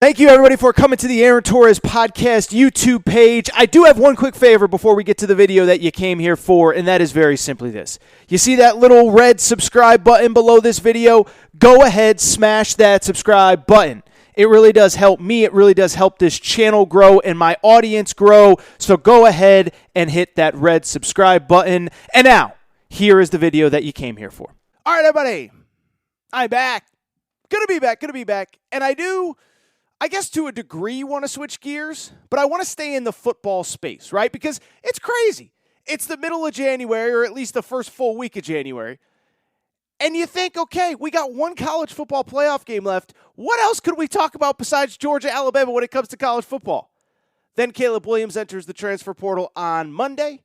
Thank you, everybody, for coming to the Aaron Torres Podcast YouTube page. I do have one quick favor before we get to the video that you came here for, and that is very simply this. You see that little red subscribe button below this video? Go ahead, smash that subscribe button. It really does help me. It really does help this channel grow and my audience grow. So go ahead and hit that red subscribe button. And now, here is the video that you came here for. All right, everybody. I'm back. Gonna be back. And I guess to a degree, want to switch gears, but I want to stay in the football space, right? Because it's crazy. It's the middle of January, or at least the first full week of January. And you think, okay, we got one college football playoff game left. What else could we talk about besides Georgia, Alabama when it comes to college football? Then Caleb Williams enters the transfer portal on Monday.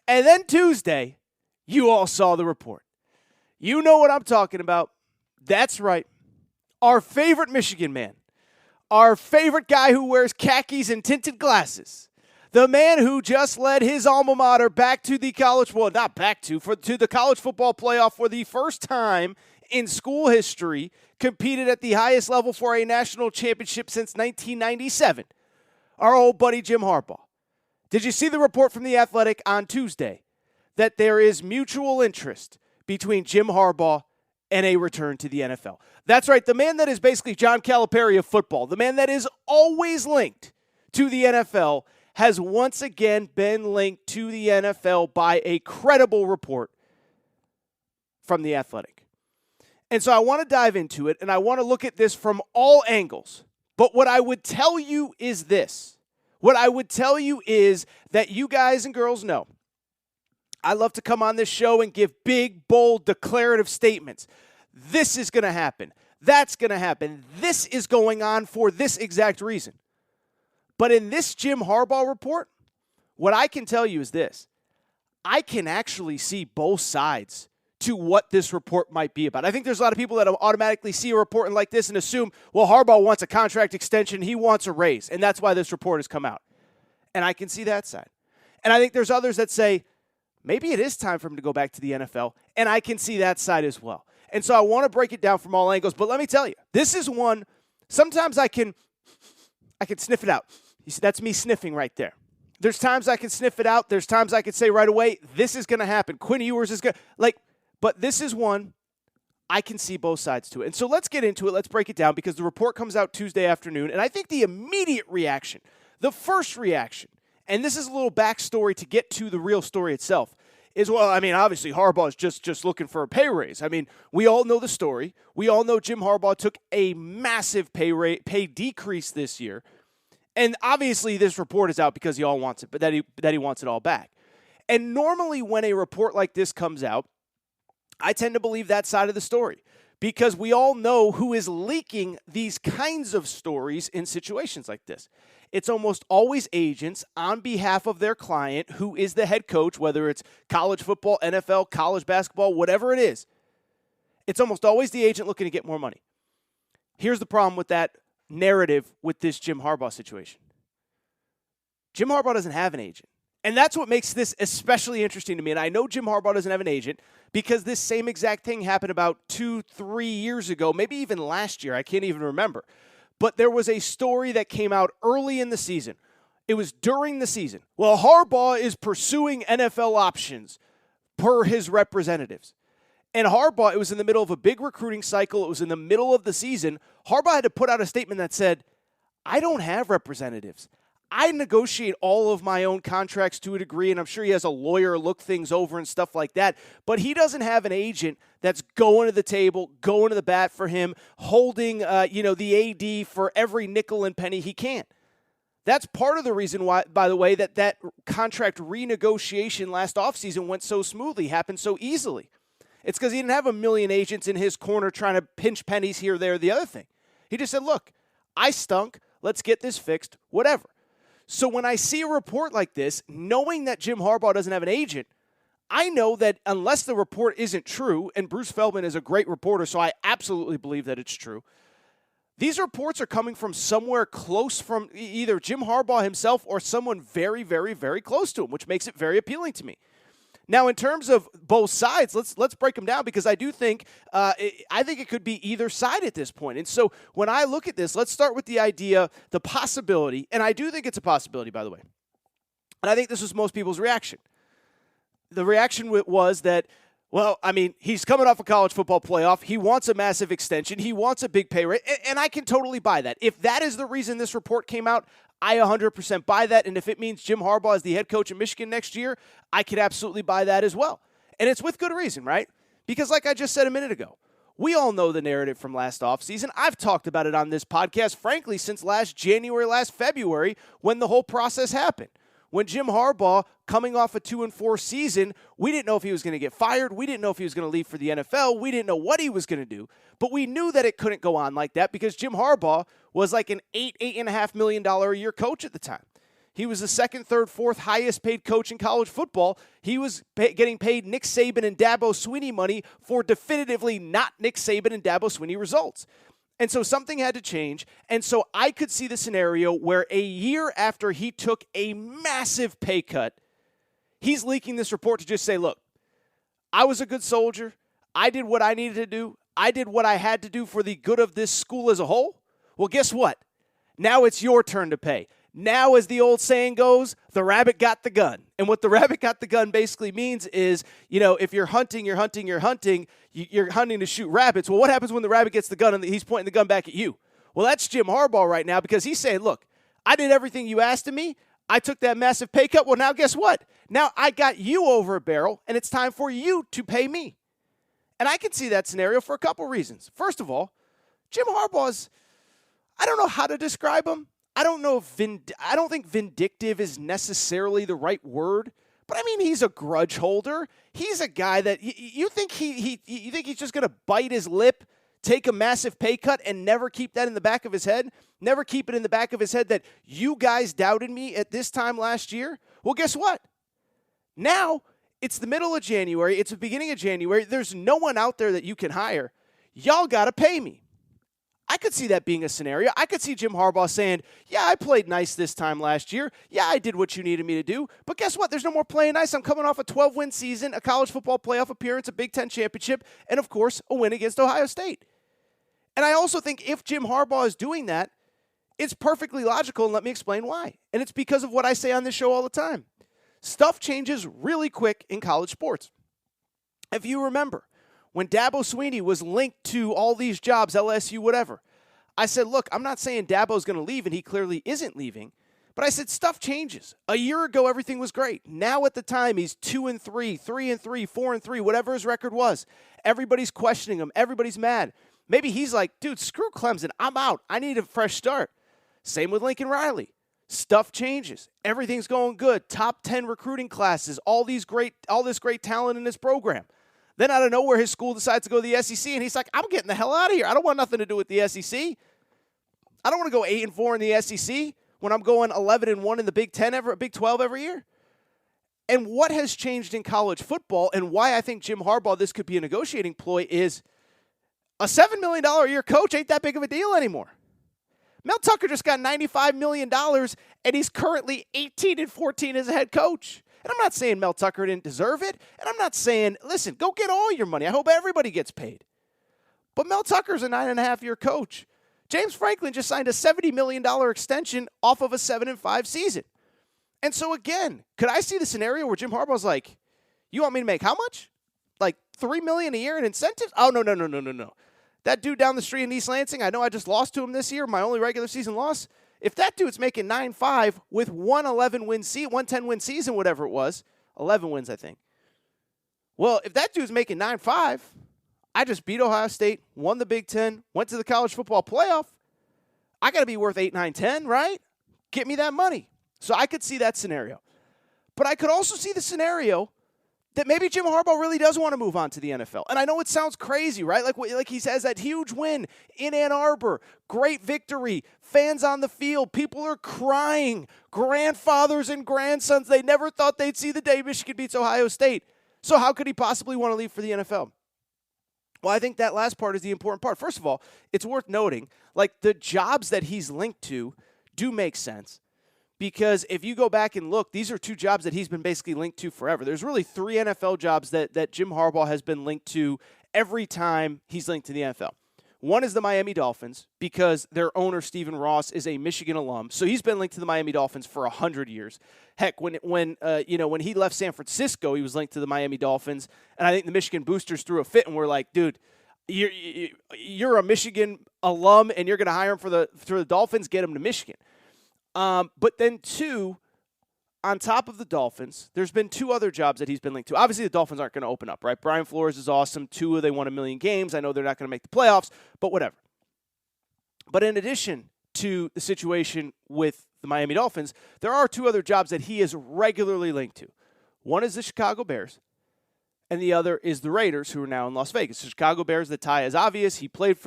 And then Tuesday, you all saw the report. You know what I'm talking about. That's right. Our favorite Michigan man. Our favorite guy who wears khakis and tinted glasses. The man who just led his alma mater back to the college, well, not back to the college football playoff for the first time in school history, competed at the highest level for a national championship since 1997. Our old buddy Jim Harbaugh. Did you see the report from The Athletic on Tuesday that there is mutual interest between Jim Harbaugh and a return to the NFL? That's right, the man that is basically John Calipari of football, the man that is always linked to the NFL, has once again been linked to the NFL by a credible report from The Athletic. And so I want to dive into it, and I want to look at this from all angles. But what I would tell you is this. What I would tell you is that you guys and girls know I love to come on this show and give big, bold, declarative statements. This is going to happen. That's going to happen. This is going on for this exact reason. But in this Jim Harbaugh report, what I can tell you is this. I can actually see both sides to what this report might be about. I think there's a lot of people that automatically see a report like this and assume, well, Harbaugh wants a contract extension. He wants a raise. And that's why this report has come out. And I can see that side. And I think there's others that say, maybe it is time for him to go back to the NFL, and I can see that side as well. And so I want to break it down from all angles, but let me tell you, this is one, sometimes I can sniff it out. You see, that's me sniffing right there. There's times I can sniff it out. There's times I can say right away, this is going to happen. Quinn Ewers is going to, but this is one, I can see both sides to it. And so let's get into it. Let's break it down because the report comes out Tuesday afternoon, and I think the immediate reaction, the first reaction, and this is a little backstory to get to the real story itself, is, well, I mean, obviously Harbaugh is just looking for a pay raise. I mean, we all know the story. We all know Jim Harbaugh took a massive pay decrease this year. And obviously this report is out because he all wants it, but that he wants it all back. And normally when a report like this comes out, I tend to believe that side of the story because we all know who is leaking these kinds of stories in situations like this. It's almost always agents on behalf of their client who is the head coach, whether it's college football, NFL, college basketball, whatever it is. It's almost always the agent looking to get more money. Here's the problem with that narrative with this Jim Harbaugh situation. Jim Harbaugh doesn't have an agent. And that's what makes this especially interesting to me. And I know Jim Harbaugh doesn't have an agent because this same exact thing happened about 2-3 years ago, maybe even last year. I can't even remember. But there was a story that came out early in the season. It was during the season. Well, Harbaugh is pursuing NFL options per his representatives. And Harbaugh, it was in the middle of a big recruiting cycle. It was in the middle of the season. Harbaugh had to put out a statement that said, I don't have representatives. I negotiate all of my own contracts to a degree, and I'm sure he has a lawyer look things over and stuff like that, but he doesn't have an agent that's going to the table, going to the bat for him, holding the AD for every nickel and penny he can. That's part of the reason why, by the way, that contract renegotiation last offseason went so smoothly, happened so easily. It's because he didn't have a million agents in his corner trying to pinch pennies here, there, the other thing. He just said, look, I stunk. Let's get this fixed, whatever. So when I see a report like this, knowing that Jim Harbaugh doesn't have an agent, I know that unless the report isn't true, and Bruce Feldman is a great reporter, so I absolutely believe that it's true, these reports are coming from somewhere close from either Jim Harbaugh himself or someone very, very, very close to him, which makes it very appealing to me. Now, in terms of both sides, let's break them down because I do think it could be either side at this point. And so when I look at this, let's start with the idea, the possibility, and I do think it's a possibility, by the way. And I think this was most people's reaction. The reaction was that, well, I mean, he's coming off a college football playoff. He wants a massive extension. He wants a big pay rate, and I can totally buy that. If that is the reason this report came out, I 100% buy that, and if it means Jim Harbaugh is the head coach of Michigan next year, I could absolutely buy that as well. And it's with good reason, right? Because like I just said a minute ago, we all know the narrative from last offseason. I've talked about it on this podcast, frankly, since last January, last February, when the whole process happened. When Jim Harbaugh, coming off a 2-4 season, we didn't know if he was going to get fired. We didn't know if he was going to leave for the NFL. We didn't know what he was going to do. But we knew that it couldn't go on like that because Jim Harbaugh was like an $8.5 million a year coach at the time. He was the second, third, fourth highest paid coach in college football. He was getting paid Nick Saban and Dabo Swinney money for definitively not Nick Saban and Dabo Swinney results. And so something had to change. And so I could see the scenario where a year after he took a massive pay cut, he's leaking this report to just say, look, I was a good soldier. I did what I needed to do. I did what I had to do for the good of this school as a whole. Well, guess what? Now it's your turn to pay. Now, as the old saying goes, the rabbit got the gun. And what the rabbit got the gun basically means is, if you're hunting to shoot rabbits. Well, what happens when the rabbit gets the gun and he's pointing the gun back at you? Well, that's Jim Harbaugh right now because he's saying, look, I did everything you asked of me. I took that massive pay cut. Well, now guess what? Now I got you over a barrel, and it's time for you to pay me. And I can see that scenario for a couple reasons. First of all, Jim Harbaugh's, I don't know how to describe him. I don't think vindictive is necessarily the right word, but I mean, he's a grudge holder. He's a guy that you think you think he's just going to bite his lip, take a massive pay cut, and never keep that in the back of his head? Never keep it in the back of his head that you guys doubted me at this time last year? Well, guess what? Now it's the middle of January. It's the beginning of January. There's no one out there that you can hire. Y'all got to pay me. I could see that being a scenario. I could see Jim Harbaugh saying, yeah, I played nice this time last year. Yeah, I did what you needed me to do. But guess what? There's no more playing nice. I'm coming off a 12-win season, a college football playoff appearance, a Big Ten championship, and, of course, a win against Ohio State. And I also think if Jim Harbaugh is doing that, it's perfectly logical, and let me explain why. And it's because of what I say on this show all the time. Stuff changes really quick in college sports. If you remember, when Dabo Swinney was linked to all these jobs, LSU, whatever, I said, look, I'm not saying Dabo's going to leave, and he clearly isn't leaving, but I said stuff changes. A year ago, everything was great. Now at the time, he's 2-3, 3-3, 4-3, whatever his record was. Everybody's questioning him. Everybody's mad. Maybe he's like, dude, screw Clemson. I'm out. I need a fresh start. Same with Lincoln Riley. Stuff changes. Everything's going good. Top 10 recruiting classes, all this great talent in this program. Then out of nowhere, his school decides to go to the SEC, and he's like, I'm getting the hell out of here. I don't want nothing to do with the SEC. I don't want to go 8-4 in the SEC when I'm going 11-1 in the Big 12 every year. And what has changed in college football and why I think Jim Harbaugh, this could be a negotiating ploy, is a $7 million a year coach ain't that big of a deal anymore. Mel Tucker just got $95 million, and he's currently 18-14 as a head coach. And I'm not saying Mel Tucker didn't deserve it. And I'm not saying, listen, go get all your money. I hope everybody gets paid. But Mel Tucker's a 9.5-year coach. James Franklin just signed a $70 million extension off of a 7-5 season. And so, again, could I see the scenario where Jim Harbaugh's like, you want me to make how much? Like $3 million a year in incentives? Oh, no. That dude down the street in East Lansing, I know I just lost to him this year, my only regular season loss. If that dude's making 9-5 with 110-win season, whatever it was, 11 wins, I think. Well, if that dude's making 9-5, I just beat Ohio State, won the Big Ten, went to the college football playoff. I got to be worth 8, 9, 10, right? Get me that money. So I could see that scenario. But I could also see the scenario that maybe Jim Harbaugh really does want to move on to the NFL. And I know it sounds crazy, right? Like he says that huge win in Ann Arbor, great victory, fans on the field, people are crying, grandfathers and grandsons, they never thought they'd see the day Michigan beats Ohio State. So how could he possibly want to leave for the NFL? Well, I think that last part is the important part. First of all, it's worth noting, like the jobs that he's linked to do make sense Because if you go back and look, these are two jobs that he's been basically linked to forever. There's really 3 NFL jobs that Jim Harbaugh has been linked to every time he's linked to the NFL. One is the Miami Dolphins, because their owner, Stephen Ross, is a Michigan alum. So he's been linked to the Miami Dolphins for 100 years. Heck, when he left San Francisco, he was linked to the Miami Dolphins. And I think the Michigan boosters threw a fit and were like, dude, you're a Michigan alum and you're going to hire him for the Dolphins, get him to Michigan. But then 2, on top of the Dolphins, there's been 2 other jobs that he's been linked to. Obviously, the Dolphins aren't going to open up, right? Brian Flores is awesome. Tua, they won 1 million games. I know they're not going to make the playoffs, but whatever. But in addition to the situation with the Miami Dolphins, there are 2 other jobs that he is regularly linked to. One is the Chicago Bears, and the other is the Raiders, who are now in Las Vegas. The Chicago Bears, the tie is obvious. He played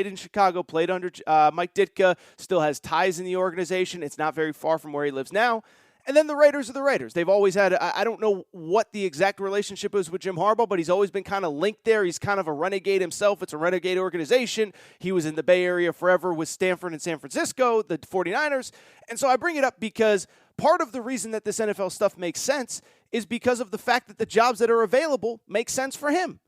in Chicago, played under Mike Ditka, still has ties in the organization. It's not very far from where he lives now. And then the Raiders are the Raiders. They've always had, I don't know what the exact relationship is with Jim Harbaugh, but he's always been kind of linked there. He's kind of a renegade himself. It's a renegade organization. He was in the Bay Area forever with Stanford and San Francisco, the 49ers. And so I bring it up because part of the reason that this NFL stuff makes sense is because of the fact that the jobs that are available make sense for him.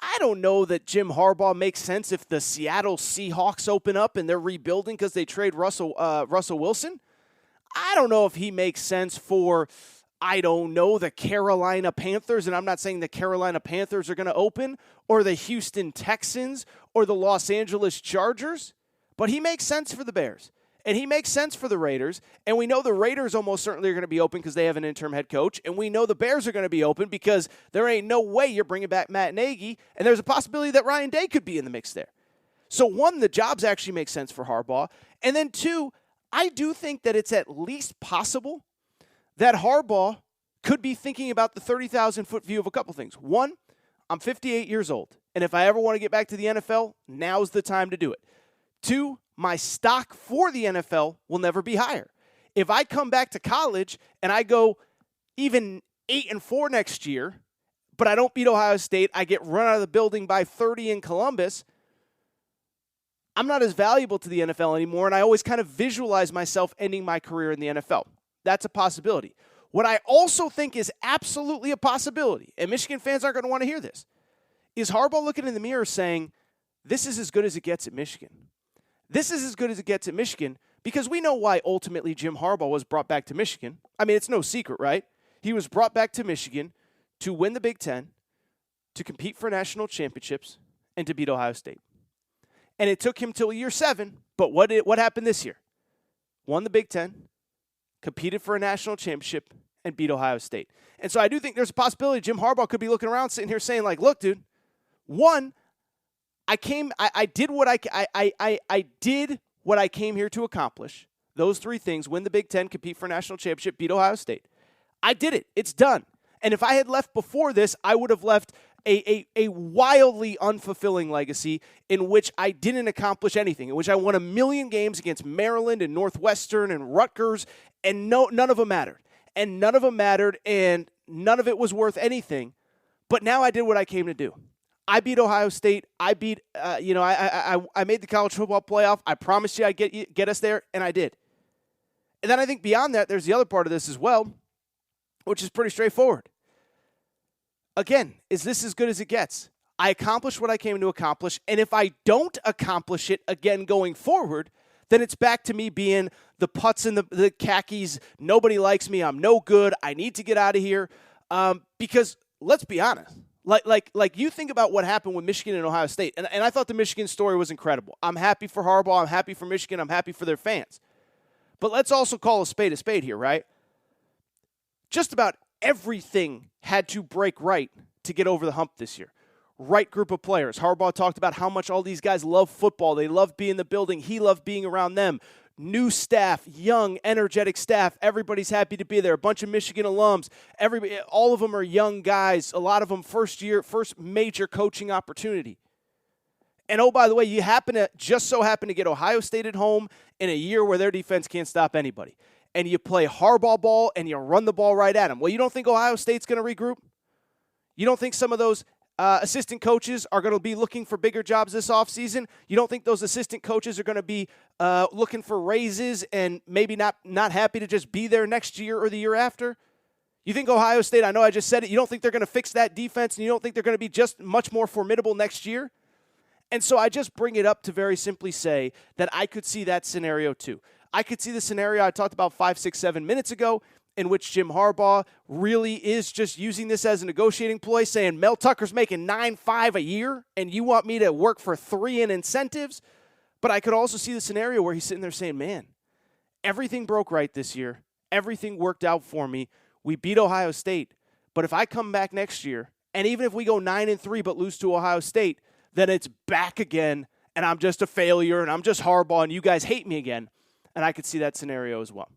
I don't know that Jim Harbaugh makes sense if the Seattle Seahawks open up and they're rebuilding because they trade Russell Wilson. I don't know if he makes sense for, the Carolina Panthers, and I'm not saying the Carolina Panthers are going to open, or the Houston Texans, or the Los Angeles Chargers, but he makes sense for the Bears. And he makes sense for the Raiders, and we know the Raiders almost certainly are going to be open because they have an interim head coach, and we know the Bears are going to be open because there ain't no way you're bringing back Matt Nagy, and there's a possibility that Ryan Day could be in the mix there. So 1, the jobs actually make sense for Harbaugh, and then 2, I do think that it's at least possible that Harbaugh could be thinking about the 30,000-foot view of a couple things. 1, I'm 58 years old, and if I ever want to get back to the NFL, now's the time to do it. 2, my stock for the NFL will never be higher. If I come back to college and I go even 8-4 next year, but I don't beat Ohio State, I get run out of the building by 30 in Columbus, I'm not as valuable to the NFL anymore, and I always kind of visualize myself ending my career in the NFL. That's a possibility. What I also think is absolutely a possibility, and Michigan fans aren't going to want to hear this, is Harbaugh looking in the mirror saying, this is as good as it gets at Michigan. This is as good as it gets at Michigan because we know why ultimately Jim Harbaugh was brought back to Michigan. I mean, it's no secret, right? He was brought back to Michigan to win the Big Ten, to compete for national championships, and to beat Ohio State. And it took him till year 7, but what happened this year? Won the Big Ten, competed for a national championship, and beat Ohio State. And so I do think there's a possibility Jim Harbaugh could be looking around sitting here saying, like, look, dude, 1, I did what I did what I came here to accomplish. Those 3 things: win the Big Ten, compete for a national championship, beat Ohio State. I did it. It's done. And if I had left before this, I would have left a wildly unfulfilling legacy in which I didn't accomplish anything, in which I won 1 million games against Maryland and Northwestern and Rutgers, and none of them mattered. And none of them mattered, and none of it was worth anything. But now I did what I came to do. I beat Ohio State. I beat, I made the college football playoff. I promised you I'd get us there, and I did. And then I think beyond that, there's the other part of this as well, which is pretty straightforward. Again, is this as good as it gets? I accomplished what I came to accomplish, and if I don't accomplish it again going forward, then it's back to me being the putz and the khakis. Nobody likes me. I'm no good. I need to get out of here. Because let's be honest. Like you think about what happened with Michigan and Ohio State, and I thought the Michigan story was incredible. I'm happy for Harbaugh. I'm happy for Michigan. I'm happy for their fans. But let's also call a spade here, right? Just about everything had to break right to get over the hump this year. Right group of players. Harbaugh talked about how much all these guys love football. They love being in the building. He loved being around them. New staff, young, energetic staff. Everybody's happy to be there. A bunch of Michigan alums. All of them are young guys. A lot of them first major coaching opportunity. And oh, by the way, you just so happen to get Ohio State at home in a year where their defense can't stop anybody. And you play Harbaugh ball and you run the ball right at them. Well, you don't think Ohio State's going to regroup? You don't think some of those assistant coaches are going to be looking for bigger jobs this offseason? You don't think those assistant coaches are going to be looking for raises and maybe not happy to just be there next year or the year after? You think Ohio State, I know I just said it, you don't think they're going to fix that defense and you don't think they're going to be just much more formidable next year? And so I just bring it up to very simply say that I could see that scenario too. I could see the scenario I talked about 5, 6, 7 minutes ago in which Jim Harbaugh really is just using this as a negotiating ploy, saying Mel Tucker's making $9.5 a year and you want me to work for $3 in incentives? But I could also see the scenario where he's sitting there saying, man, everything broke right this year. Everything worked out for me. We beat Ohio State. But if I come back next year, and even if we go 9-3 but lose to Ohio State, then it's back again, and I'm just a failure, and I'm just Harbaugh, and you guys hate me again. And I could see that scenario as well.